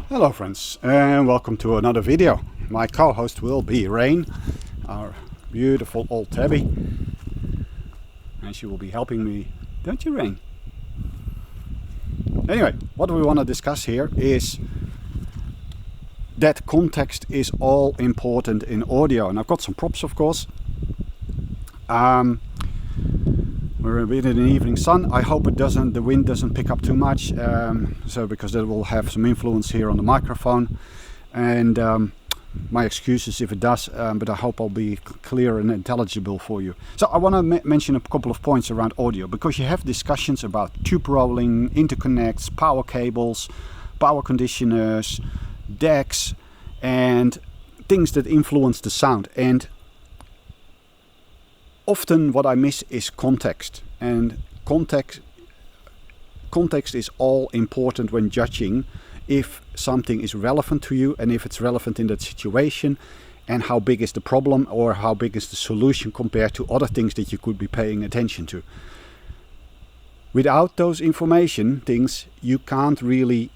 Hello friends, and welcome to another video. My co-host will be Rain, our beautiful old tabby, and she will be helping me, don't you, Rain? Anyway, what we want to discuss here is that context is all important in audio, and I've got some props, of course. We're a bit in the evening sun. I hope the wind doesn't pick up too much, because that will have some influence here on the microphone. And my excuses if it does, but I hope I'll be clear and intelligible for you. So I want to mention a couple of points around audio, because you have discussions about tube rolling, interconnects, power cables, power conditioners, decks, and things that influence the sound. And often what I miss is context, and context is all important when judging if something is relevant to you and if it's relevant in that situation, and how big is the problem or how big is the solution compared to other things that you could be paying attention to. Without those information things, you can't really,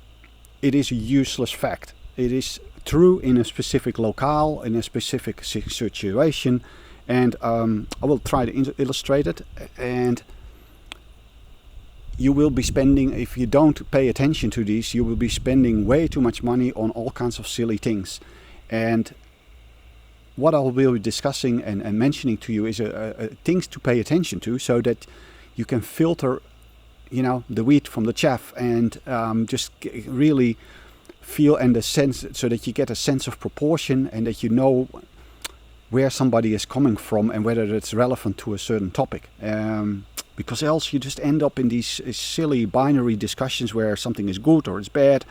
it is a useless fact. It is true in a specific locale, in a specific situation. And I will try to illustrate it, and you will be spending, if you don't pay attention to these, you will be spending way too much money on all kinds of silly things. And what I will be discussing and mentioning to you is things to pay attention to, so that you can filter, the wheat from the chaff, and just really feel and the sense, so that you get a sense of proportion, and that you know where somebody is coming from and whether it's relevant to a certain topic. Because else you just end up in these silly binary discussions where something is good or it's bad,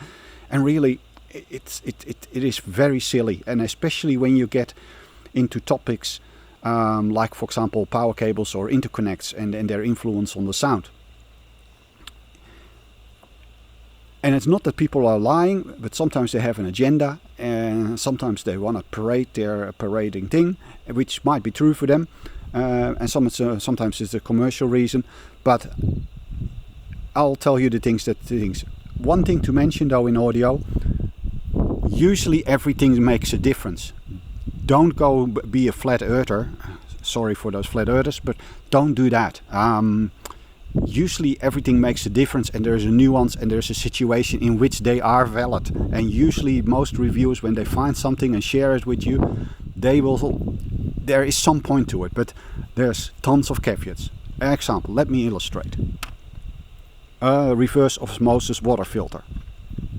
and really it is very silly. And especially when you get into topics like, for example, power cables or interconnects and their influence on the sound. And it's not that people are lying, but sometimes they have an agenda, and sometimes they want to parade their parading thing, which might be true for them, and sometimes it's a commercial reason. But I'll tell you the things. One thing to mention though in audio: usually everything makes a difference. Don't go be a flat earther. Sorry for those flat earthers, but don't do that. Usually everything makes a difference, and there's a nuance and there's a situation in which they are valid. And usually most reviewers, when they find something and share it with you, there is some point to it, but there's tons of caveats. Example, let me illustrate. Reverse osmosis water filter.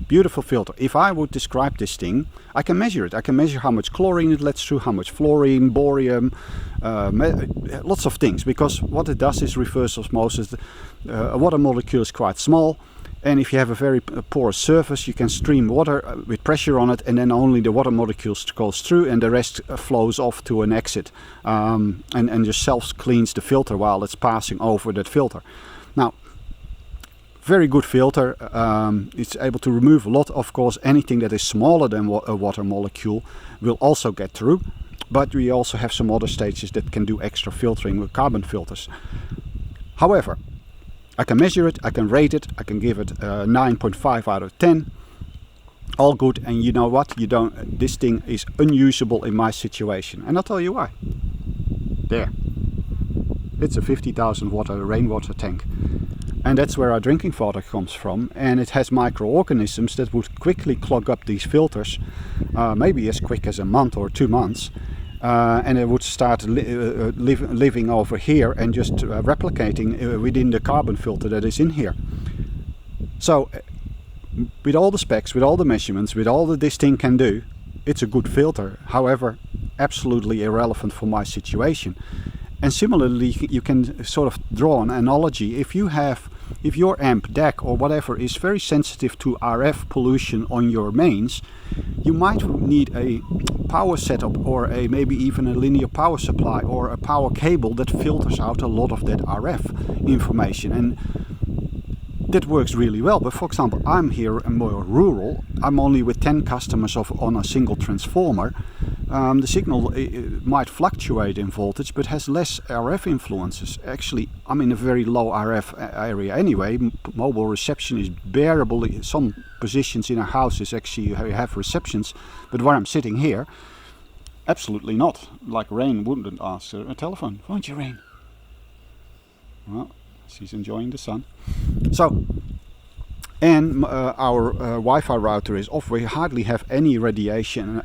Beautiful filter. If I would describe this thing, I can measure it. I can measure how much chlorine it lets through, how much fluorine, borium, lots of things. Because what it does is reverse osmosis. A water molecule is quite small, and if you have a very porous surface, you can stream water with pressure on it, and then only the water molecules goes through, and the rest flows off to an exit, and just self-cleans the filter while it's passing over that filter. Now, very good filter. It's able to remove a lot. Of course, anything that is smaller than a water molecule will also get through, but we also have some other stages that can do extra filtering with carbon filters. However, I can measure it, I can rate it, I can give it 9.5 out of 10. All good. And you know what? This thing is unusable in my situation, and I'll tell you why. There. It's a 50,000 water rainwater tank. And that's where our drinking water comes from, and it has microorganisms that would quickly clog up these filters, maybe as quick as a month or 2 months, and it would start living over here and just replicating within the carbon filter that is in here. So with all the specs, with all the measurements, with all that this thing can do, it's a good filter. However, absolutely irrelevant for my situation. And similarly, you can sort of draw an analogy. If your amp, DAC or whatever is very sensitive to RF pollution on your mains, you might need a power setup, or maybe even a linear power supply, or a power cable that filters out a lot of that RF information. And that works really well. But for example, I'm here more rural. I'm only with 10 customers on a single transformer. The signal might fluctuate in voltage, but has less RF influences. Actually, I'm in a very low RF area anyway. Mobile reception is bearable. Some positions in our houses actually you have receptions, but where I'm sitting here, absolutely not. Like Rain wouldn't answer a telephone. Won't you, Rain? Well, she's enjoying the sun. So, and our Wi-Fi router is off. We hardly have any radiation.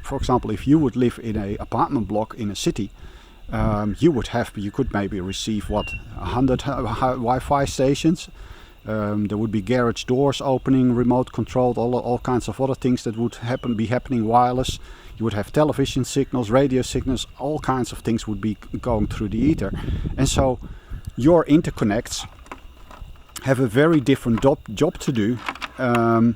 For example, if you would live in an apartment block in a city, you could maybe receive 100 Wi-Fi stations. There would be garage doors opening, remote controlled, all kinds of other things that would be happening wireless. You would have television signals, radio signals, all kinds of things would be going through the ether. And so your interconnects have a very different job to do, and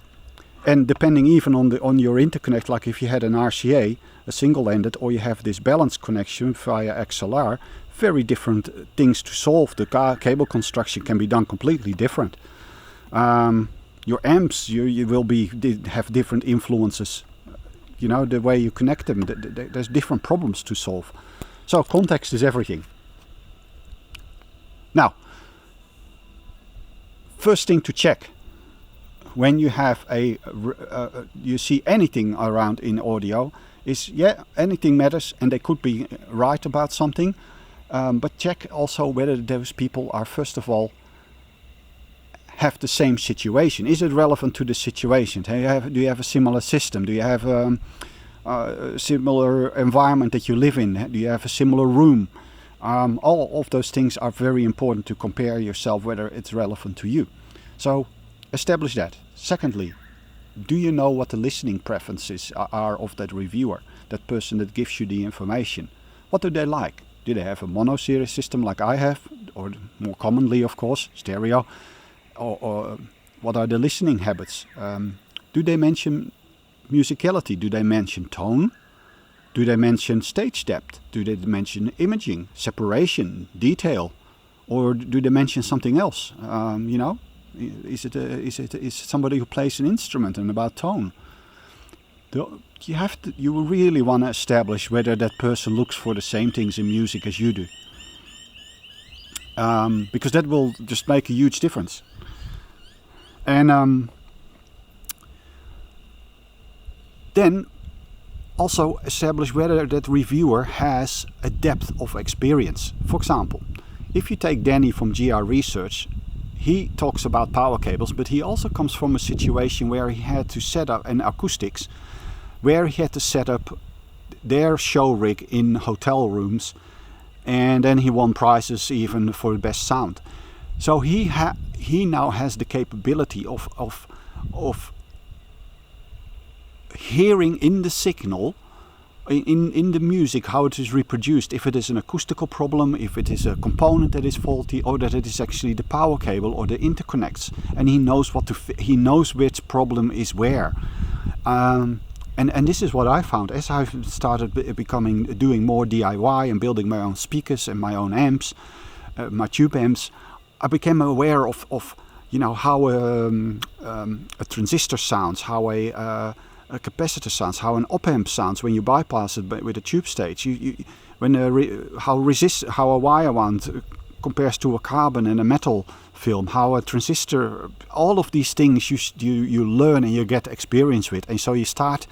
depending even on your interconnect, like if you had an RCA, a single-ended, or you have this balanced connection via XLR, very different things to solve. The cable construction can be done completely different. Your amps, you will have different influences. You know, the way you connect them, there's different problems to solve. So context is everything. Now, first thing to check when you have you see anything around in audio is, anything matters and they could be right about something, but check also whether those people are, first of all, have the same situation. Is it relevant to the situation? Do you have a similar system? Do you have a similar environment that you live in? Do you have a similar room? All of those things are very important to compare yourself whether it's relevant to you. So establish that. Secondly, do you know what the listening preferences are of that reviewer, that person that gives you the information? What do they like? Do they have a mono series system like I have, or more commonly, of course, stereo? Or what are the listening habits? Do they mention musicality? Do they mention tone? Do they mention stage depth? Do they mention imaging, separation, detail? Or do they mention something else? Is it somebody who plays an instrument and about tone? You really want to establish whether that person looks for the same things in music as you do. Because that will just make a huge difference. And then also establish whether that reviewer has a depth of experience. For example, if you take Danny from GR Research, he talks about power cables, but he also comes from a situation where he had to set up, and acoustics, where he had to set up their show rig in hotel rooms, and then he won prizes even for the best sound. So he now has the capability of hearing in the signal, in the music, how it is reproduced, if it is an acoustical problem, if it is a component that is faulty, or that it is actually the power cable or the interconnects, and he knows he knows which problem is where. And this is what I found as I've started doing more DIY and building my own speakers and my own amps, my tube amps. I became aware of how a transistor sounds, how a capacitor sounds, how an op-amp sounds when you bypass it with a tube stage. How a wire wound compares to a carbon and a metal film, how a transistor, all of these things you learn and you get experience with, and so you start.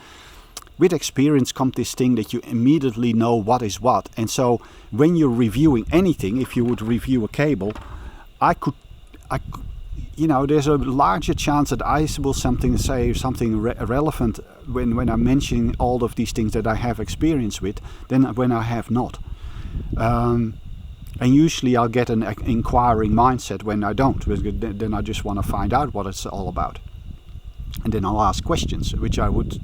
With experience comes this thing that you immediately know what is what. And so when you're reviewing anything, if you would review a cable, there's a larger chance that I will say something relevant when I'm mentioning all of these things that I have experience with than when I have not. And usually I'll get an inquiring mindset when I don't. Then I just want to find out what it's all about. And then I'll ask questions, which I would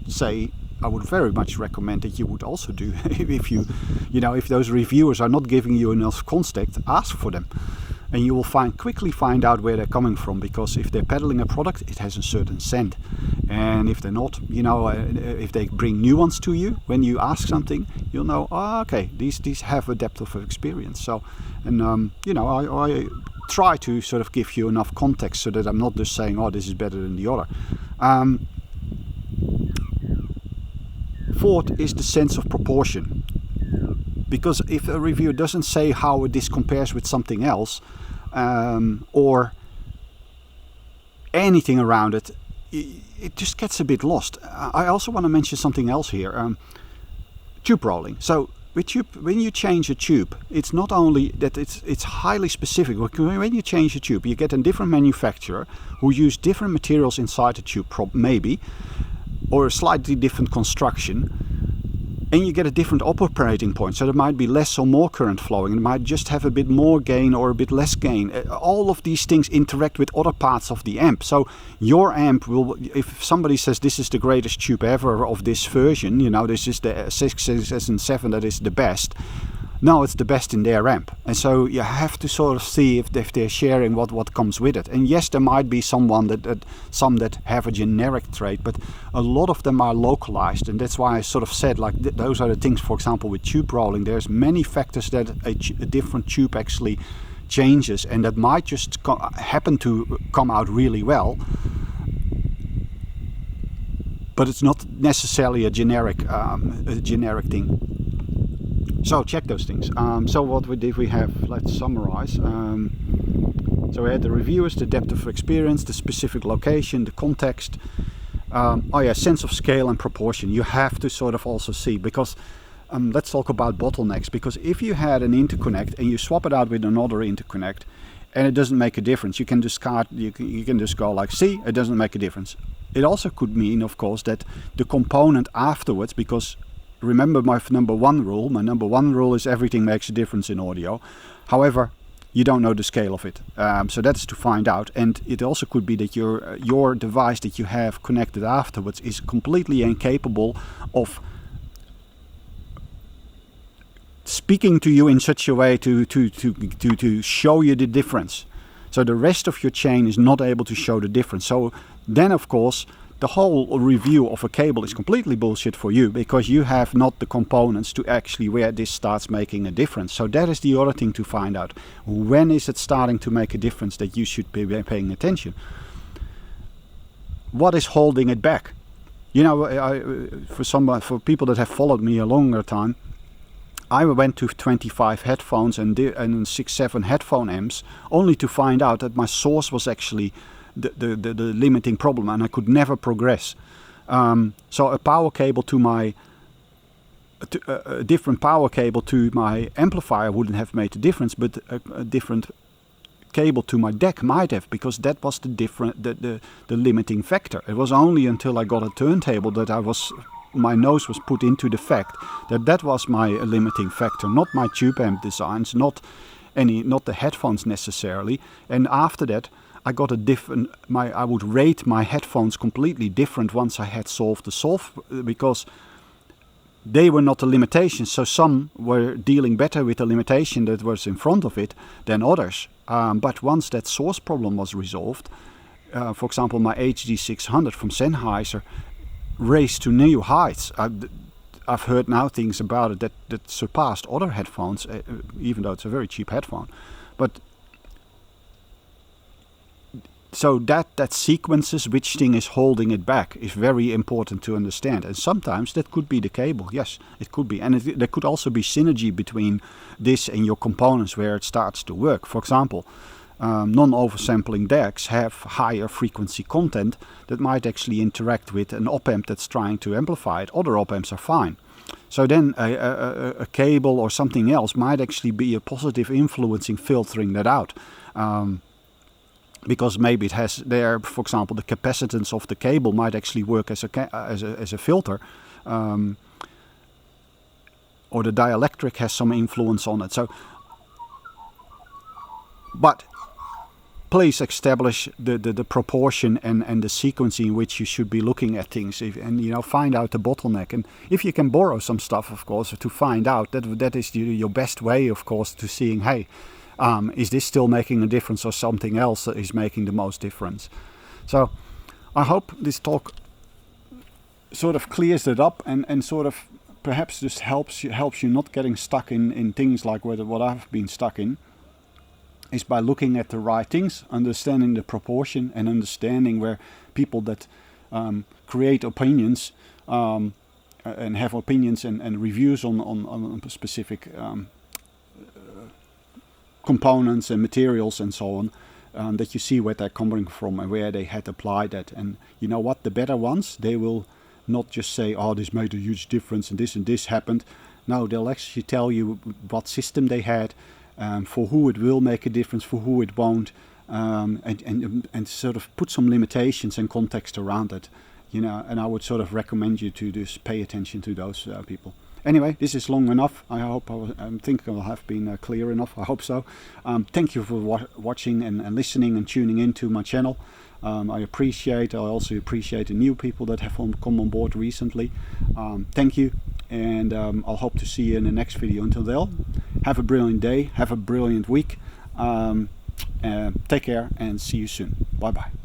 very much recommend that you would also do. If those reviewers are not giving you enough context, ask for them. And you will quickly find out where they're coming from, because if they're peddling a product, it has a certain scent. And if they're not, if they bring nuance to you when you ask something, you'll know, these have a depth of experience. So, and I try to sort of give you enough context so that I'm not just saying, this is better than the other. Fourth is the sense of proportion. Because if a reviewer doesn't say how this compares with something else, or anything around it, it just gets a bit lost. I also want to mention something else here. Tube rolling. So with tube, when you change a tube, it's not only that it's highly specific. When you change a tube, you get a different manufacturer who use different materials inside the tube, maybe, or a slightly different construction. And you get a different operating point, so there might be less or more current flowing. It might just have a bit more gain or a bit less gain. All of these things interact with other parts of the amp. So your amp will, if somebody says this is the greatest tube ever of this version, this is the 6, 6, and 7 that is the best. No, it's the best in their amp. And so you have to sort of see if they're sharing what comes with it. And yes, there might be some that have a generic trait, but a lot of them are localized. And that's why I sort of said, like, those are the things, for example, with tube rolling. There's many factors that a different tube actually changes, and that might just happen to come out really well. But it's not necessarily a generic thing. So check those things. So what we have, let's summarize. So we had the reviewers, the depth of experience, the specific location, the context. Sense of scale and proportion. You have to sort of also see, because let's talk about bottlenecks. Because if you had an interconnect and you swap it out with another interconnect, and it doesn't make a difference, you can discard. You can just go like, see, it doesn't make a difference. It also could mean, of course, that the component afterwards, because remember my number one rule. My number one rule is everything makes a difference in audio. However, you don't know the scale of it. So that's to find out. And it also could be that your device that you have connected afterwards is completely incapable of speaking to you in such a way to show you the difference. So the rest of your chain is not able to show the difference. So then, of course, the whole review of a cable is completely bullshit for you, because you have not the components to actually where this starts making a difference. So that is the other thing to find out. When is it starting to make a difference that you should be paying attention? What is holding it back? For people that have followed me a longer time, I went to 25 headphones and 6-7 headphone amps only to find out that my source was actually the limiting problem, and I could never progress. So a power cable a different power cable to my amplifier wouldn't have made a difference, but a different cable to my deck might have, because that was the limiting factor. It was only until I got a turntable that my nose was put into the fact that was my limiting factor, not my tube amp designs, not the headphones necessarily. And after that, I got I would rate my headphones completely different once I had solved because they were not the limitations. So some were dealing better with the limitation that was in front of it than others. But once that source problem was resolved, for example, my HD 600 from Sennheiser raised to new heights. I've heard now things about it that surpassed other headphones, even though it's a very cheap headphone. But so that sequences which thing is holding it back is very important to understand. And sometimes that could be the cable. Yes, it could be. And there could also be synergy between this and your components where it starts to work. For example, non-oversampling decks have higher frequency content that might actually interact with an op-amp that's trying to amplify it. Other op-amps are fine. So then a cable or something else might actually be a positive influence in filtering that out. Because maybe it has there, for example, the capacitance of the cable might actually work as a filter, or the dielectric has some influence on it. So, but please establish the proportion and the sequence in which you should be looking at things, and find out the bottleneck. And if you can borrow some stuff, of course, to find out that is your best way, of course, to seeing, hey. Is this still making a difference, or something else that is making the most difference? So I hope this talk sort of clears it up and sort of perhaps just helps you not getting stuck in things like what I've been stuck in, is by looking at the right things, understanding the proportion, and understanding where people that create opinions and have opinions and reviews on specific components and materials and so on, that you see where they're coming from and where they had applied that. And you know what, the better ones, they will not just say, oh, this made a huge difference and this happened. No, they'll actually tell you what system they had, for who it will make a difference, for who it won't, and sort of put some limitations and context around it, you know. And I would sort of recommend you to just pay attention to those people. Anyway, this is long enough. I hope I think I will have been clear enough. I hope so. Thank you for watching and listening and tuning into my channel. I also appreciate the new people that have come on board recently. Thank you, and I'll hope to see you in the next video. Until then, have a brilliant day, have a brilliant week. Take care and see you soon. Bye bye.